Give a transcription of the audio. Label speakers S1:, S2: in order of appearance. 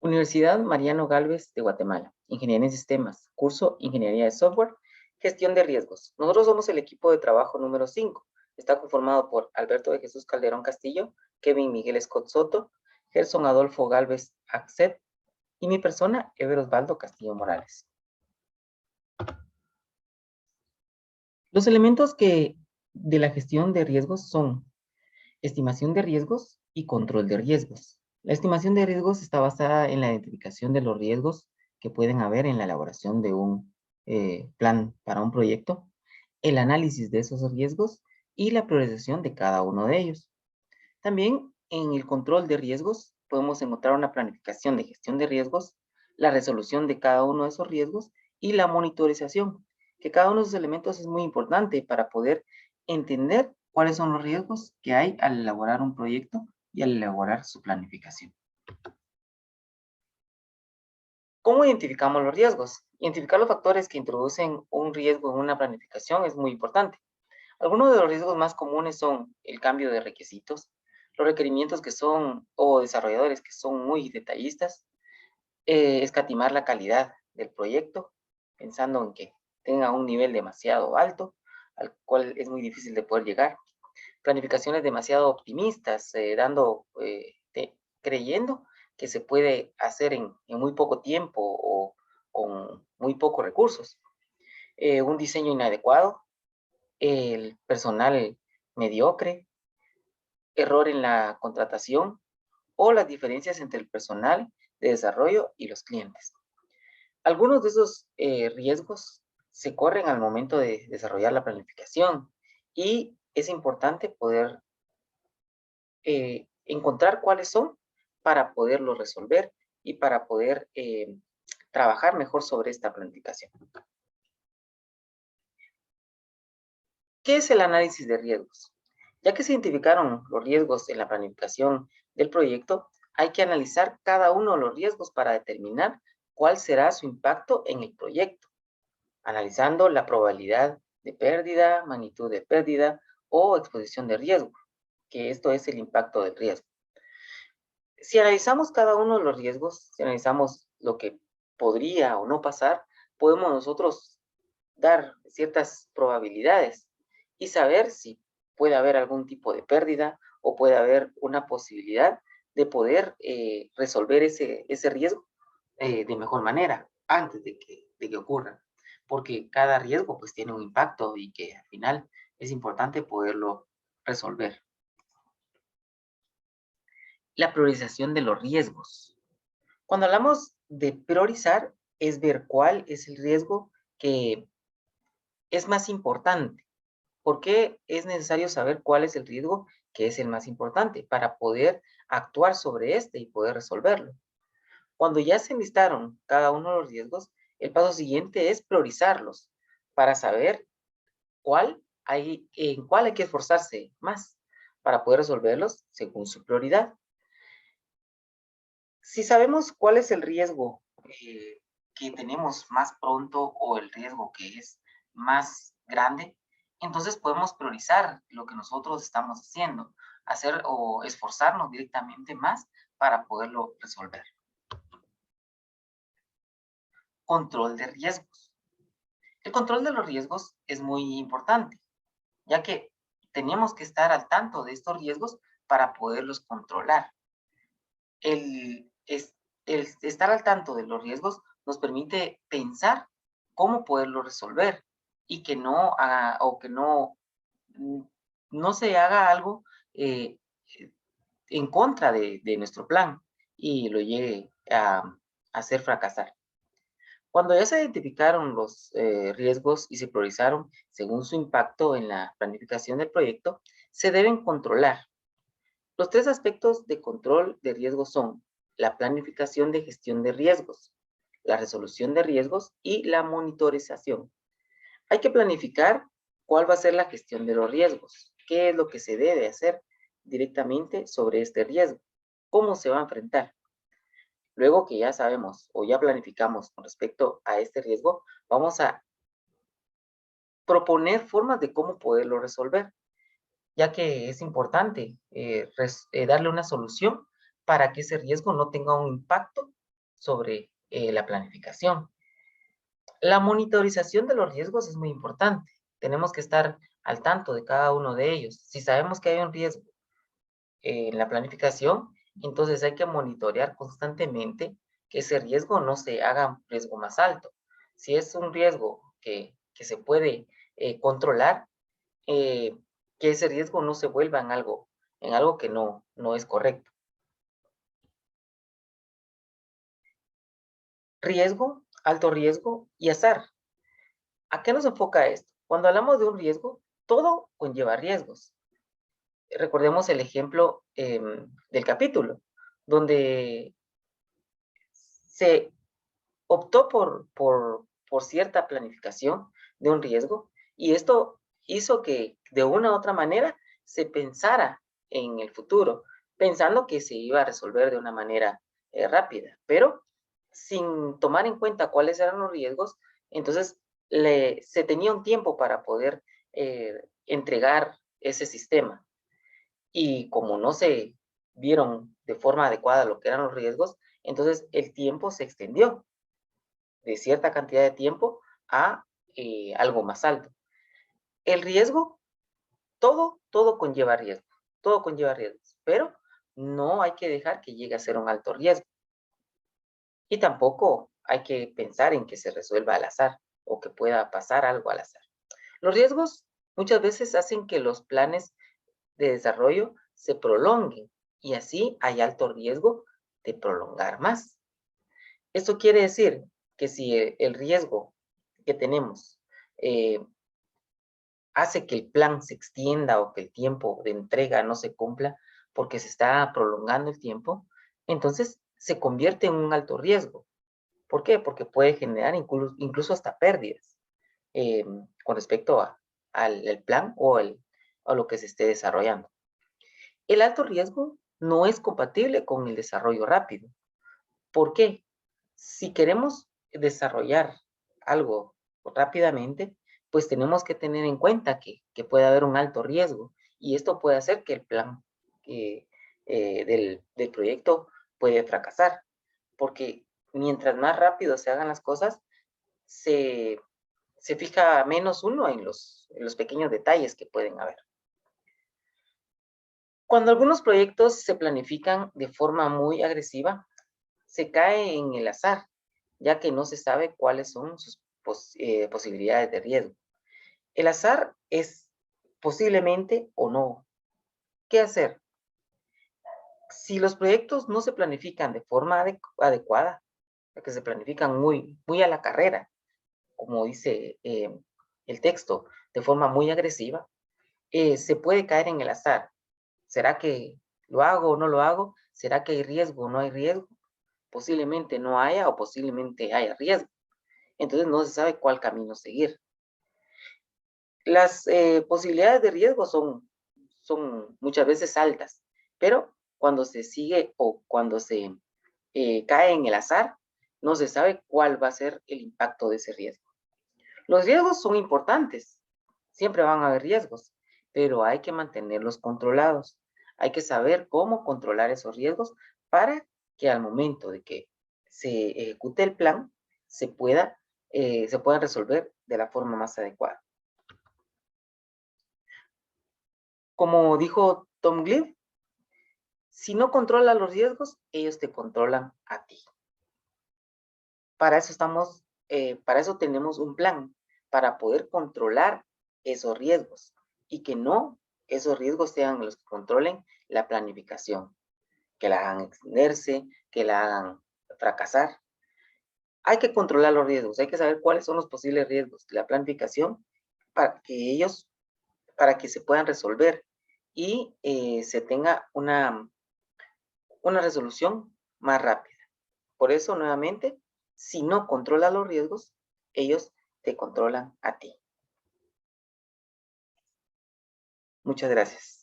S1: Universidad Mariano Galvez de Guatemala, Ingeniería en Sistemas, curso Ingeniería de Software, Gestión de Riesgos. Nosotros somos el equipo de trabajo número 5. Está conformado por Alberto de Jesús Calderón Castillo, Kevin Miguel Scott Soto, Gerson Adolfo Galvez Acced y mi persona, Ever Osvaldo Castillo Morales. Los elementos de la gestión de riesgos son estimación de riesgos y control de riesgos. La estimación de riesgos está basada en la identificación de los riesgos que pueden haber en la elaboración de un plan para un proyecto, el análisis de esos riesgos y la priorización de cada uno de ellos. También en el control de riesgos podemos encontrar una planificación de gestión de riesgos, la resolución de cada uno de esos riesgos y la monitorización, que cada uno de esos elementos es muy importante para poder entender cuáles son los riesgos que hay al elaborar un proyecto y al elaborar su planificación. ¿Cómo identificamos los riesgos? Identificar los factores que introducen un riesgo en una planificación es muy importante. Algunos de los riesgos más comunes son el cambio de requisitos, los requerimientos que son, o desarrolladores que son muy detallistas, escatimar la calidad del proyecto, pensando en que tenga un nivel demasiado alto, al cual es muy difícil de poder llegar. Planificaciones demasiado optimistas, creyendo que se puede hacer en muy poco tiempo o con muy pocos recursos. Un diseño inadecuado, el personal mediocre, error en la contratación o las diferencias entre el personal de desarrollo y los clientes. Algunos de esos riesgos se corren al momento de desarrollar la planificación y es importante poder encontrar cuáles son para poderlos resolver y para poder trabajar mejor sobre esta planificación. ¿Qué es el análisis de riesgos? Ya que se identificaron los riesgos en la planificación del proyecto, hay que analizar cada uno de los riesgos para determinar cuál será su impacto en el proyecto, analizando la probabilidad de pérdida, magnitud de pérdida o exposición de riesgo, que esto es el impacto del riesgo. Si analizamos cada uno de los riesgos, si analizamos lo que podría o no pasar, podemos nosotros dar ciertas probabilidades y saber si puede haber algún tipo de pérdida o puede haber una posibilidad de poder resolver ese riesgo de mejor manera antes de que ocurra. Porque cada riesgo pues tiene un impacto y que al final es importante poderlo resolver. La priorización de los riesgos. Cuando hablamos de priorizar, es ver cuál es el riesgo que es más importante. ¿Por qué es necesario saber cuál es el riesgo que es el más importante para poder actuar sobre este y poder resolverlo? Cuando ya se enlistaron cada uno de los riesgos, el paso siguiente es priorizarlos para saber en cuál hay que esforzarse más para poder resolverlos según su prioridad. Si sabemos cuál es el riesgo que tenemos más pronto o el riesgo que es más grande, entonces podemos priorizar lo que nosotros estamos haciendo, hacer o esforzarnos directamente más para poderlo resolver. Control de riesgos. El control de los riesgos es muy importante, ya que tenemos que estar al tanto de estos riesgos para poderlos controlar. El, es, el estar al tanto de los riesgos nos permite pensar cómo poderlo resolver y que no haga, o que no se haga algo en contra de nuestro plan y lo llegue a hacer fracasar. Cuando ya se identificaron los riesgos y se priorizaron según su impacto en la planificación del proyecto, se deben controlar. Los tres aspectos de control de riesgos son la planificación de gestión de riesgos, la resolución de riesgos y la monitorización. Hay que planificar cuál va a ser la gestión de los riesgos, qué es lo que se debe hacer directamente sobre este riesgo, cómo se va a enfrentar. Luego que ya sabemos o ya planificamos con respecto a este riesgo, vamos a proponer formas de cómo poderlo resolver, ya que es importante darle una solución para que ese riesgo no tenga un impacto sobre la planificación. La monitorización de los riesgos es muy importante. Tenemos que estar al tanto de cada uno de ellos. Si sabemos que hay un riesgo en la planificación, entonces hay que monitorear constantemente que ese riesgo no se haga un riesgo más alto. Si es un riesgo que se puede controlar, que ese riesgo no se vuelva en algo que no es correcto. Riesgo, alto riesgo y azar. ¿A qué nos enfoca esto? Cuando hablamos de un riesgo, todo conlleva riesgos. Recordemos el ejemplo del capítulo, donde se optó por cierta planificación de un riesgo y esto hizo que de una u otra manera se pensara en el futuro, pensando que se iba a resolver de una manera rápida, pero sin tomar en cuenta cuáles eran los riesgos, entonces se tenía un tiempo para poder entregar ese sistema. Y como no se vieron de forma adecuada lo que eran los riesgos, entonces el tiempo se extendió de cierta cantidad de tiempo a algo más alto. El riesgo, todo conlleva riesgo, todo conlleva riesgos, pero no hay que dejar que llegue a ser un alto riesgo. Y tampoco hay que pensar en que se resuelva al azar o que pueda pasar algo al azar. Los riesgos muchas veces hacen que los planes de desarrollo se prolonguen y así hay alto riesgo de prolongar más. Esto quiere decir que si el riesgo que tenemos hace que el plan se extienda o que el tiempo de entrega no se cumpla porque se está prolongando el tiempo, entonces se convierte en un alto riesgo. ¿Por qué? Porque puede generar incluso hasta pérdidas con respecto al plan o lo que se esté desarrollando. El alto riesgo no es compatible con el desarrollo rápido. ¿Por qué? Si queremos desarrollar algo rápidamente, pues tenemos que tener en cuenta que puede haber un alto riesgo y esto puede hacer que el plan del proyecto puede fracasar, porque mientras más rápido se hagan las cosas, se, se fija menos uno en los pequeños detalles que pueden haber. Cuando algunos proyectos se planifican de forma muy agresiva, se cae en el azar, ya que no se sabe cuáles son sus posibilidades de riesgo. El azar es posiblemente o no. ¿Qué hacer? Si los proyectos no se planifican de forma adecuada, que se planifican muy a la carrera, como dice el texto, de forma muy agresiva, se puede caer en el azar. ¿Será que lo hago o no lo hago? ¿Será que hay riesgo o no hay riesgo? Posiblemente no haya o posiblemente haya riesgo. Entonces no se sabe cuál camino seguir. Las posibilidades de riesgo son muchas veces altas, pero cuando se sigue o cuando se cae en el azar, no se sabe cuál va a ser el impacto de ese riesgo. Los riesgos son importantes, siempre van a haber riesgos, pero hay que mantenerlos controlados. Hay que saber cómo controlar esos riesgos para que al momento de que se ejecute el plan, se puedan resolver de la forma más adecuada. Como dijo Tom Glyph, si no controlas los riesgos, ellos te controlan a ti. Para eso tenemos un plan, para poder controlar esos riesgos y que no esos riesgos sean los que controlen la planificación, que la hagan extenderse, que la hagan fracasar. Hay que controlar los riesgos, hay que saber cuáles son los posibles riesgos de la planificación para que se puedan resolver y se tenga una resolución más rápida. Por eso, nuevamente, si no controlas los riesgos, ellos te controlan a ti. Muchas gracias.